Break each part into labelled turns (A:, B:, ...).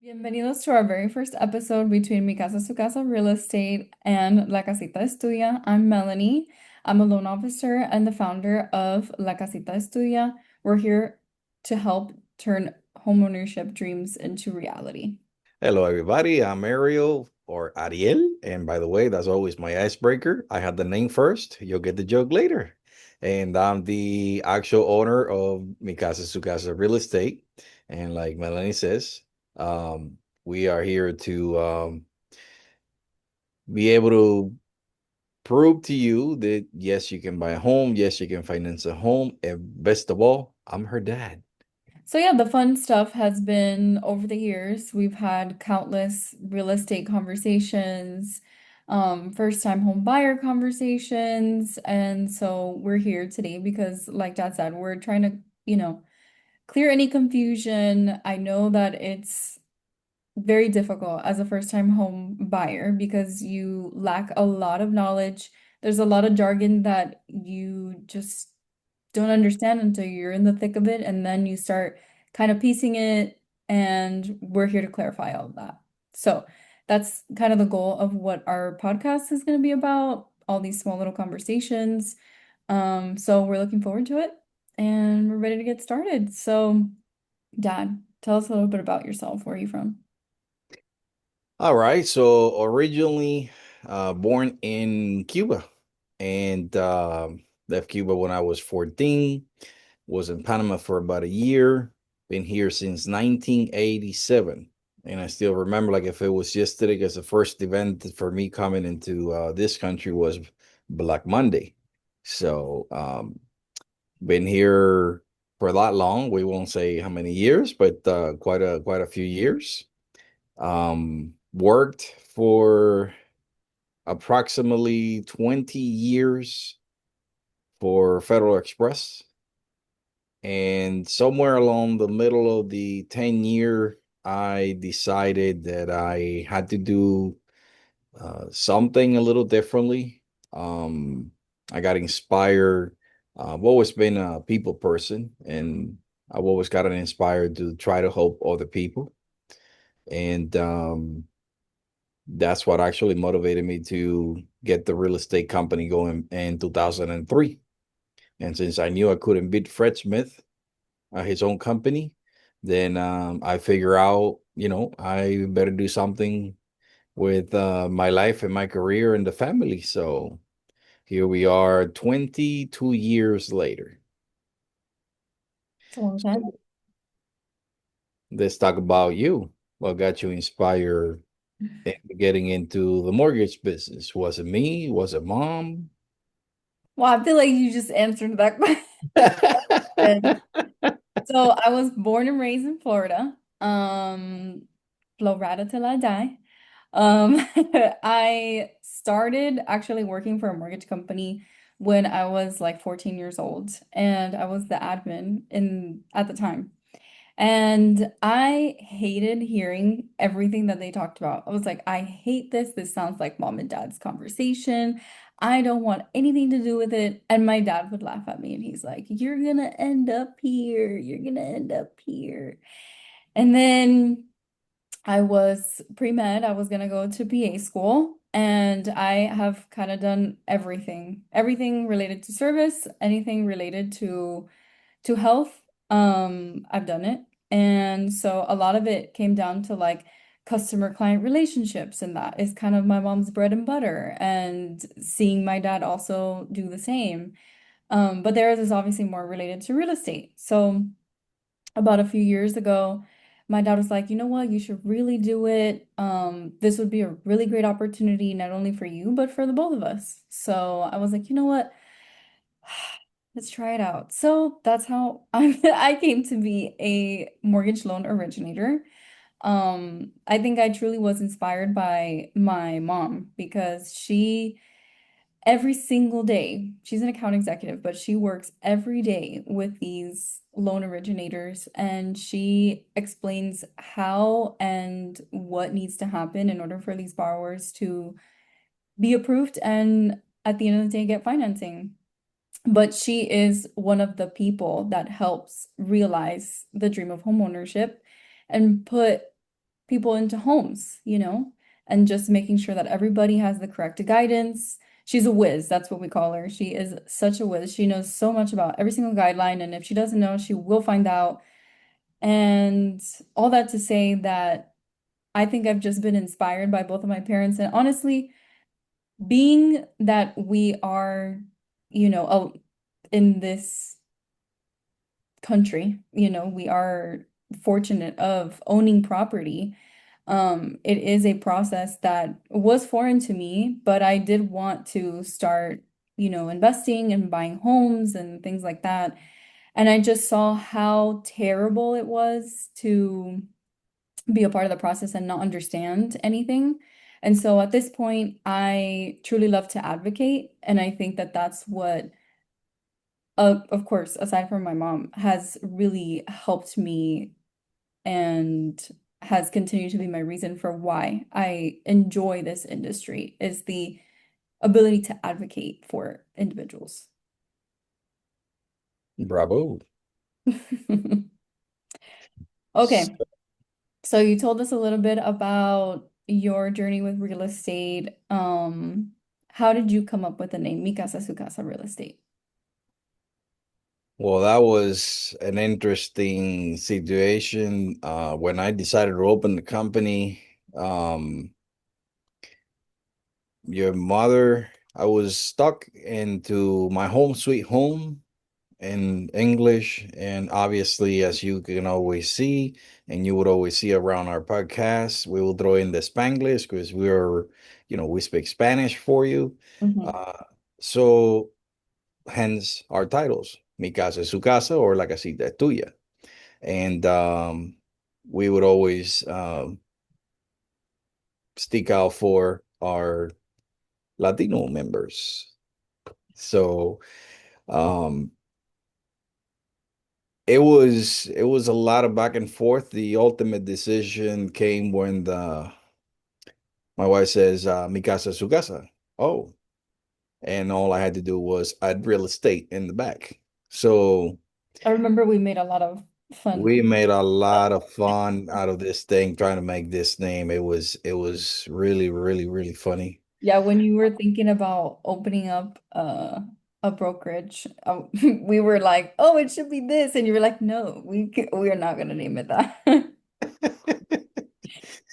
A: Bienvenidos to our very first episode between Mi Casa Su Casa Real Estate and La Casita Es Tuya. I'm Melanie. I'm a loan officer and the founder of La Casita Es Tuya. We're here to help turn homeownership dreams into reality.
B: Hello, everybody. I'm Ariel or Ariel. And by the way, that's always my icebreaker. I had the name first. You'll get the joke later. And I'm the actual owner of Mi Casa Su Casa Real Estate. And like Melanie says, we are here to be able to prove to you that yes, you can buy a home. Yes, you can finance a home. And best of all, I'm her dad.
A: So yeah, the fun stuff has been over the years. We've had countless real estate conversations, first time home buyer conversations, and so we're here today because, like Dad said, we're trying to, you know, clear any confusion. I know that it's very difficult as a first-time home buyer because you lack a lot of knowledge. There's a lot of jargon that you just don't understand until you're in the thick of it, and then you start kind of piecing it, and we're here to clarify all of that. So that's kind of the goal of what our podcast is going to be about, all these small little conversations. So we're looking forward to it, and we're ready to get started. So, Dad, tell us a little bit about yourself. Where are you from?
B: All right. So originally born in Cuba and left Cuba when I was 14, was in Panama for about a year, been here since 1987. And I still remember like if it was yesterday, because the first event for me coming into this country was Black Monday. So been here for a lot long. We won't say how many years, but quite a few years. Worked for approximately 20 years for Federal Express. And somewhere along the middle of the 10-year, I decided that I had to do something a little differently. I got inspired. I've always been a people person, and I've always gotten inspired to try to help other people. And that's what actually motivated me to get the real estate company going in 2003. And since I knew I couldn't beat Fred Smith, his own company, then I figure out, I better do something with my life and my career and the family. So here we are 22 years later.
A: It's a long time.
B: Let's talk about you. What got you inspired into getting into the mortgage business? Was it me? Was it mom?
A: Well, I feel like you just answered that question. So I was born and raised in Florida. Florida till I die. Um, I started actually working for a mortgage company when I was like 14 years old, and I was the admin in at the time. And I hated hearing everything that they talked about. I was like, I hate this. This sounds like mom and dad's conversation. I don't want anything to do with it. And my dad would laugh at me and he's like, you're gonna end up here. You're gonna end up here. And then I was pre-med. I was gonna go to PA school. And I have kind of done everything related to service, anything related to health. I've done it. And so a lot of it came down to like customer client relationships, and that is kind of my mom's bread and butter, and seeing my dad also do the same. But theirs is obviously more related to real estate. So about a few years ago, my dad was like, you know what, you should really do it. This would be a really great opportunity, not only for you, but for the both of us. So I was like, you know what? Let's try it out. So that's how I came to be a mortgage loan originator. I think I truly was inspired by my mom because she every single day, she's an account executive, but she works every day with these loan originators, and she explains how and what needs to happen in order for these borrowers to be approved and at the end of the day get financing. But she is one of the people that helps realize the dream of homeownership and put people into homes, and just making sure that everybody has the correct guidance. She's a whiz, that's what we call her. She is such a whiz. She knows so much about every single guideline, and if she doesn't know, she will find out. And all that to say that I think I've just been inspired by both of my parents. And honestly, being that we are, in this country, we are fortunate of owning property. It is a process that was foreign to me, but I did want to start, investing and buying homes and things like that. And I just saw how terrible it was to be a part of the process and not understand anything. And so at this point, I truly love to advocate. And I think that that's what, of course, aside from my mom, has really helped me and has continued to be my reason for why I enjoy this industry is the ability to advocate for individuals.
B: Bravo.
A: Okay, so you told us a little bit about your journey with real estate. How did you come up with the name Mi Casa Su Casa Real Estate?
B: Well, that was an interesting situation. When I decided to open the company, your mother, I was stuck into my home sweet home in English. And obviously, as you can always see, and you would always see around our podcast, we will throw in the Spanglish because we speak Spanish for you.
A: Mhm.
B: Uh, so hence our titles, Mi Casa es Su Casa or La Casita Es Tuya. And we would always stick out for our Latino members. So um, it was a lot of back and forth. The ultimate decision came when the my wife says, "Mi casa es su casa." Oh, and all I had to do was add real estate in the back. So
A: I remember we made a lot of fun.
B: we made a lot of fun out of this thing, trying to make this name. It was really, really, really funny.
A: Yeah, when you were thinking about opening up a brokerage, we were like, "Oh, it should be this," and you were like, "No, we are not gonna name it that."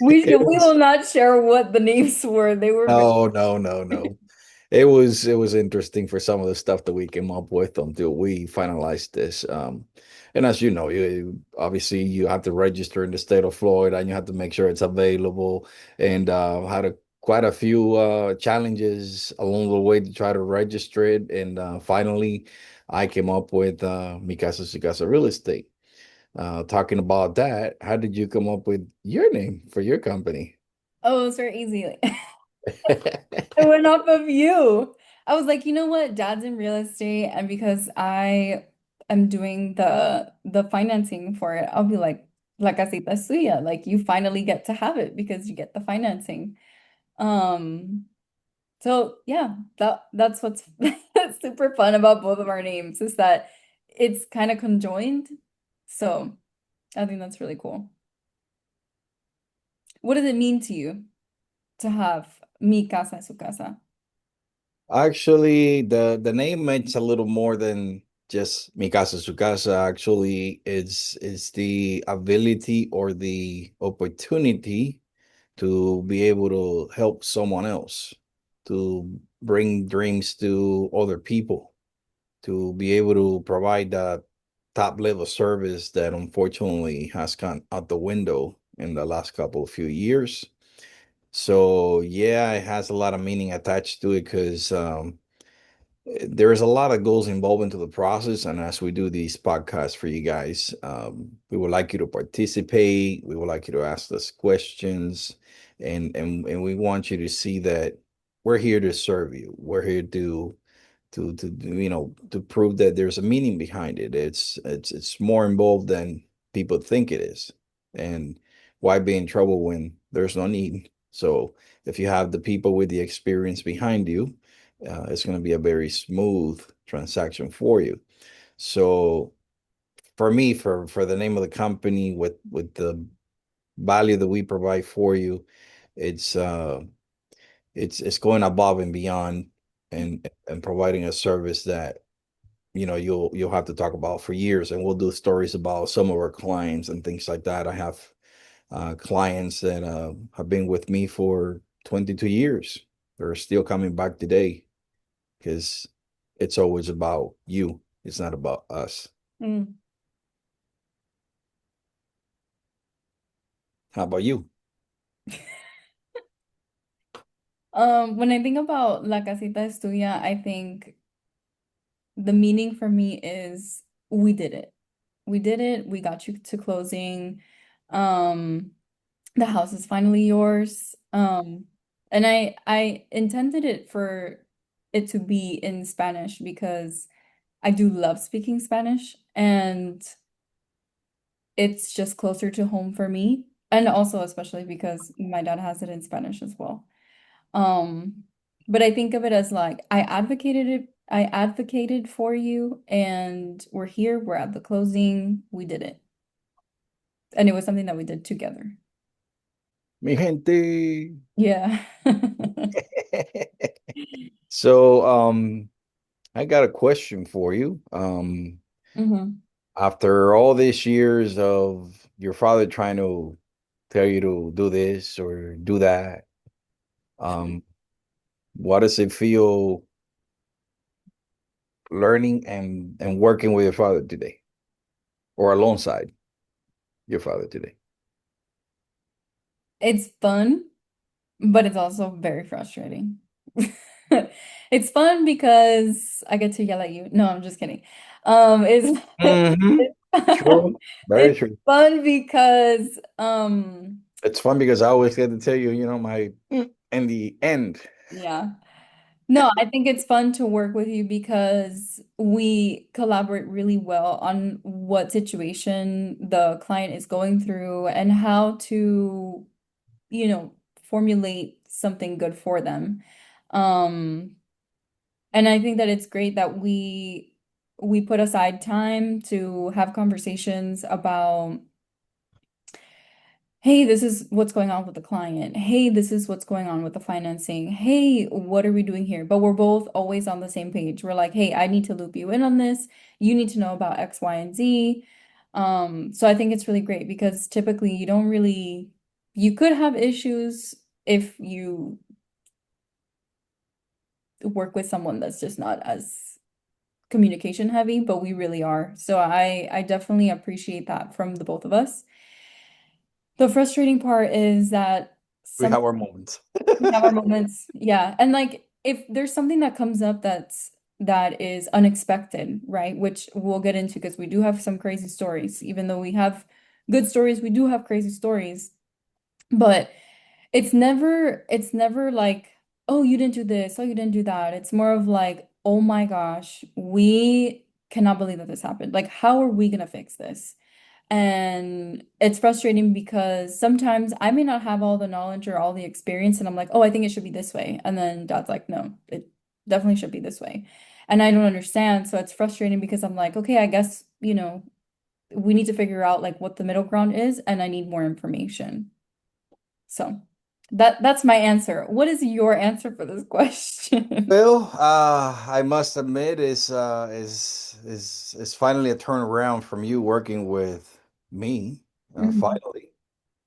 A: We
B: It
A: we
B: was
A: will not share what the names were. They were very.
B: no, no, no, no. It was interesting for some of the stuff that we came up with until we finalized this. And as you know, obviously you have to register in the state of Florida and you have to make sure it's available. And had quite a few challenges along the way to try to register it. And finally, I came up with Mi Casa Su Casa Real Estate. Talking about that, how did you come up with your name for your company?
A: Oh, it's very easy. I went off of you. I was like, you know what? Dad's in real estate, and because I am doing the financing for it, I'll be like, La Casita Es Tuya. Like you finally get to have it because you get the financing. Um, so yeah, that's what's super fun about both of our names is that it's kind of conjoined. So I think that's really cool. What does it mean to you to have mi casa, su casa?
B: Actually, the name means a little more than just mi casa su casa. Actually, it's the ability or the opportunity to be able to help someone else, to bring dreams to other people, to be able to provide that top level service that unfortunately has gone out the window in the last couple of few years. So yeah, it has a lot of meaning attached to it because there is a lot of goals involved into the process. And as we do these podcasts for you guys, we would like you to participate. We would like you to ask us questions, and we want you to see that we're here to serve you. We're here to prove that there's a meaning behind it. It's more involved than people think it is. And why be in trouble when there's no need? So if you have the people with the experience behind you, it's going to be a very smooth transaction for you. So for me, for the name of the company with the value that we provide for you, it's it's going above and beyond and providing a service that you'll have to talk about for years, and we'll do stories about some of our clients and things like that. I have clients that have been with me for 22 years. They're still coming back today because it's always about you. It's not about us.
A: Mm.
B: How about you?
A: When I think about La Casita Es Tuya, I think the meaning for me is we did it. We did it. We got you to closing. Um, the house is finally yours. And I intended it for it to be in Spanish because I do love speaking Spanish and it's just closer to home for me. And also especially because my dad has it in Spanish as well. Um, but I think of it as like I advocated for you and we're here, we're at the closing, we did it. And it was something that we did together.
B: Mi gente.
A: Yeah.
B: So, I got a question for you.
A: hmm
B: After all these years of your father trying to tell you to do this or do that, um, what does it feel learning and working with your father today, or alongside your father today?
A: It's fun, but it's also very frustrating. It's fun because I get to yell at you. No, I'm just kidding. It's
B: Hmm. True. Very
A: it's
B: true.
A: fun because
B: It's fun because I always get to tell you, my in the end.
A: yeah. No, I think it's fun to work with you because we collaborate really well on what situation the client is going through and how to, formulate something good for them. Um, and I think that it's great that we put aside time to have conversations about hey, this is what's going on with the client. Hey, this is what's going on with the financing. Hey, what are we doing here? But we're both always on the same page. We're like, hey, I need to loop you in on this. You need to know about X, Y, and Z. So I think it's really great because typically you could have issues if you work with someone that's just not as communication heavy, but we really are. So I definitely appreciate that from the both of us. The frustrating part is that
B: We
A: some
B: have our moments.
A: we have our moments. Yeah. And like if there's something that comes up that is unexpected, right? Which we'll get into because we do have some crazy stories. Even though we have good stories, we do have crazy stories. But it's never like, oh, you didn't do this, oh, you didn't do that. It's more of like, oh my gosh, we cannot believe that this happened. Like, how are we gonna fix this? And it's frustrating because sometimes I may not have all the knowledge or all the experience, and I'm like, oh, I think it should be this way. And then Dad's like, no, it definitely should be this way. And I don't understand. So it's frustrating because I'm like, okay, I guess, we need to figure out like what the middle ground is, and I need more information. So that's my answer. What is your answer for this question?
B: Well, I must admit, is finally a turnaround from you working with me,
A: Mhm.
B: finally,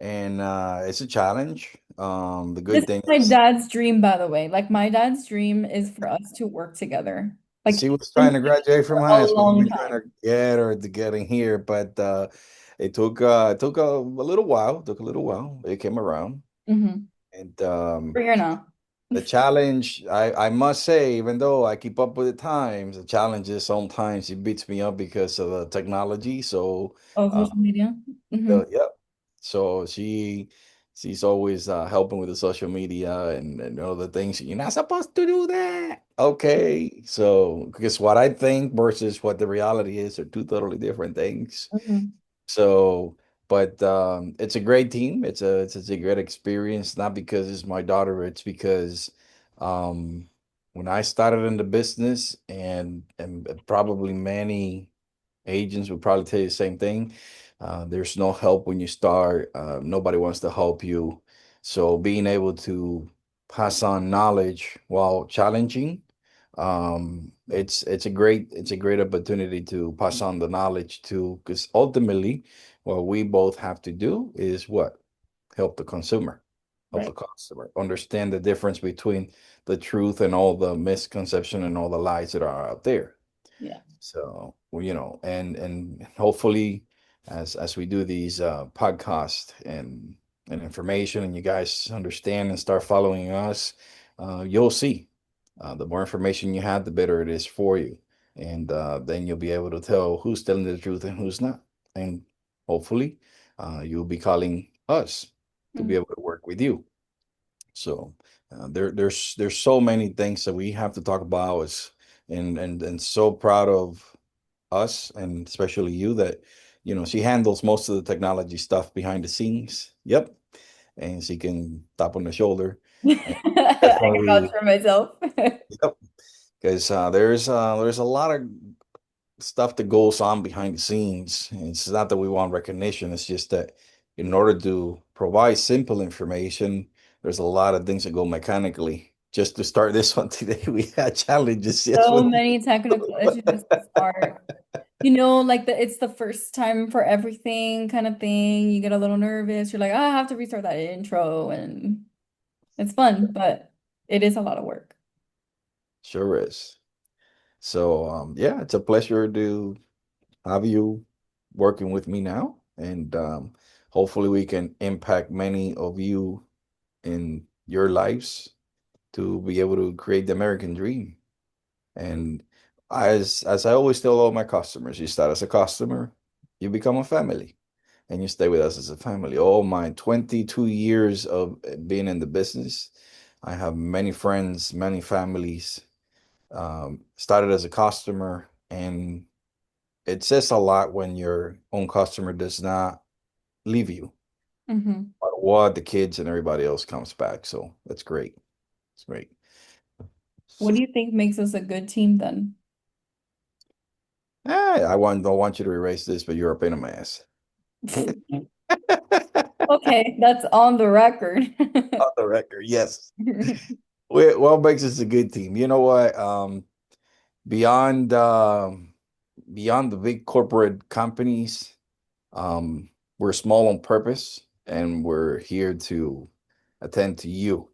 B: and it's a challenge. The
A: This
B: good
A: is
B: thing
A: my
B: is
A: dad's dream, by the way. Like my dad's dream is for us to work together. Like
B: she
A: he's
B: was
A: been
B: trying to
A: saying
B: graduate
A: for
B: from
A: a
B: high school. We've
A: long
B: been trying
A: time.
B: to get her to getting here, but it took a little while. Took a little while. It came around,
A: hmm
B: and
A: We're here now.
B: the challenge, I must say, even though I keep up with the times, the challenge is sometimes it beats me up because of the technology. So,
A: Oh,
B: uh,
A: social media. hmm
B: yeah. So she's always helping with the social media and all the things. You're not supposed to do that. Okay. So, because what I think versus what the reality is are two totally different things.
A: hmm
B: So, but it's a great team. It's a great experience. Not because it's my daughter, it's because um, when I started in the business, and probably many agents would probably tell you the same thing. There's no help when you start. Nobody wants to help you. So being able to pass on knowledge while challenging, it's a great opportunity to pass on the knowledge to, because ultimately what we both have to do is what? Help the consumer, help the
A: Right.
B: customer understand the difference between the truth and all the misconception and all the lies that are out there.
A: Yeah.
B: So, well, and hopefully, as we do these podcasts and information, and you guys understand and start following us, you'll see. The more information you have, the better it is for you, and then you'll be able to tell who's telling the truth and who's not. And hopefully, you'll be calling us to be
A: Mm.
B: able to work with you. So there's so many things that we have to talk about. Is and so proud of us and especially you that she handles most of the technology stuff behind the scenes. Yep, and she can tap on the shoulder and
A: I can vouch
B: definitely
A: for myself.
B: yep, because there's a lot of stuff that goes on behind the scenes. And it's not that we want recognition, it's just that in order to provide simple information, there's a lot of things that go mechanically. Just to start this one today, we had challenges. Yes,
A: So many technical issues to start. You know, like it's the first time for everything kind of thing. You get a little nervous. You're like, "Ah, I have to restart that intro," and it's fun, but it is a lot of work.
B: sure is. So yeah, it's a pleasure to have you working with me now, and hopefully we can impact many of you in your lives to be able to create the American dream. And as I always tell all my customers, you start as a customer, you become a family, and you stay with us as a family. All my 22 years of being in the business, I have many friends, many families. Started as a customer, and it says a lot when your own customer does not leave you.
A: Hmm.
B: But what the kids and everybody else comes back. So that's great. It's great.
A: What do you think makes us a good team then?
B: Don't want you to erase this, but you're a pain in my ass.
A: Okay, that's on the record.
B: On the record, yes. What makes us a good team? You know what? Beyond beyond the big corporate companies, we're small on purpose, and we're here to attend to you.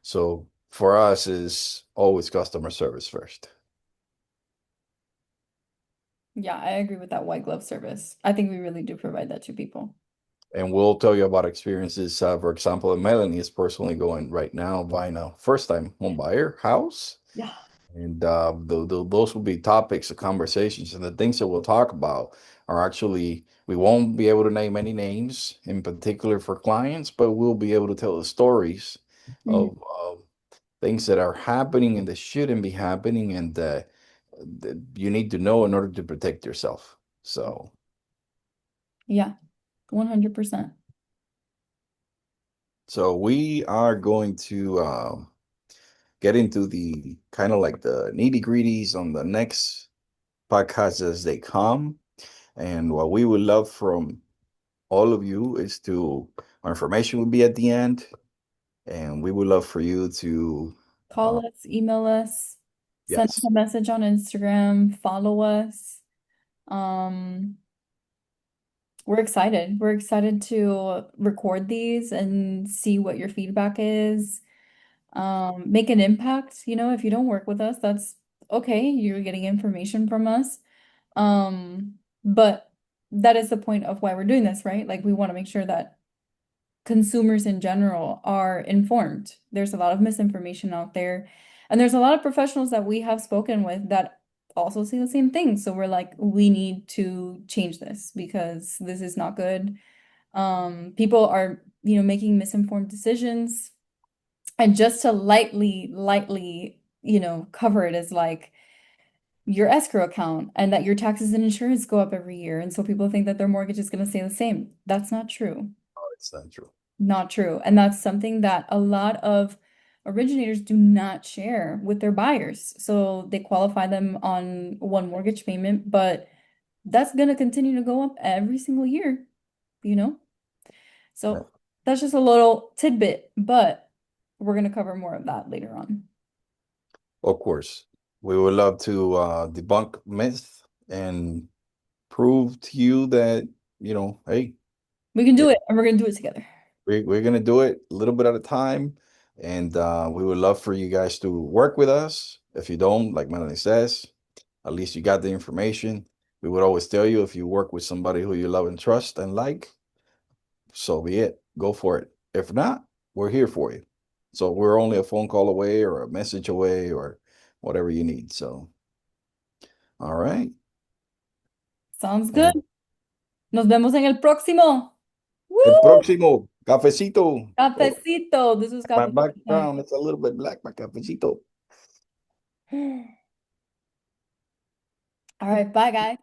B: So for us is always customer service first.
A: Yeah, I agree with that white glove service. I think we really do provide that to people.
B: And we'll tell you about experiences. For example, Melanie is personally going right now buying a first time home buyer house.
A: Yeah.
B: And those will be topics of conversations. And the things that we'll talk about are actually, we won't be able to name any names in particular for clients, but we'll be able to tell the stories
A: Mhm.
B: of things that are happening and that shouldn't be happening and that you need to know in order to protect yourself.
A: Yeah, 100%.
B: So we are going to get into the kind of like the nitty-gritties on the next podcast as they come. And what we would love from all of you is to, our information will be at the end, and we would love for you to, uh,
A: Call us, email us, send us
B: yes,
A: a message on Instagram, follow us. Um, we're excited. We're excited to record these and see what your feedback is. Make an impact. You know, if you don't work with us, that's okay. You're getting information from us. But that is the point of why we're doing this, right? Like we want to make sure that consumers in general are informed. There's a lot of misinformation out there, and there's a lot of professionals that we have spoken with that also say the same thing. So we're like, we need to change this because this is not good. People are, making misinformed decisions, and just to lightly, cover it as like your escrow account and that your taxes and insurance go up every year. And so people think that their mortgage is going to stay the same. That's not true.
B: it's not true.
A: Not true. And that's something that a lot of originators do not share with their buyers. So they qualify them on one mortgage payment, but that's going to continue to go up every single year, you know?
B: Yeah,
A: So that's just a little tidbit, but we're going to cover more of that later on.
B: of course. We would love to debunk myths and prove to you that, hey,
A: We can do
B: if
A: it and we're going to do it together.
B: we're gonna do it a little bit at a time, and we would love for you guys to work with us. If you don't, like Melanie says, at least you got the information. We would always tell you if you work with somebody who you love and trust and like, so be it. Go for it. If not, we're here for you. So we're only a phone call away or a message away or whatever you need. So, all right.
A: Sounds good.
B: And
A: Nos vemos en el próximo.
B: el
A: Woo!
B: próximo, cafecito. Oh,
A: Cafecito. This was
B: my
A: cafecito time.
B: background, it's a little bit black, my cafecito.
A: All right, bye, guys.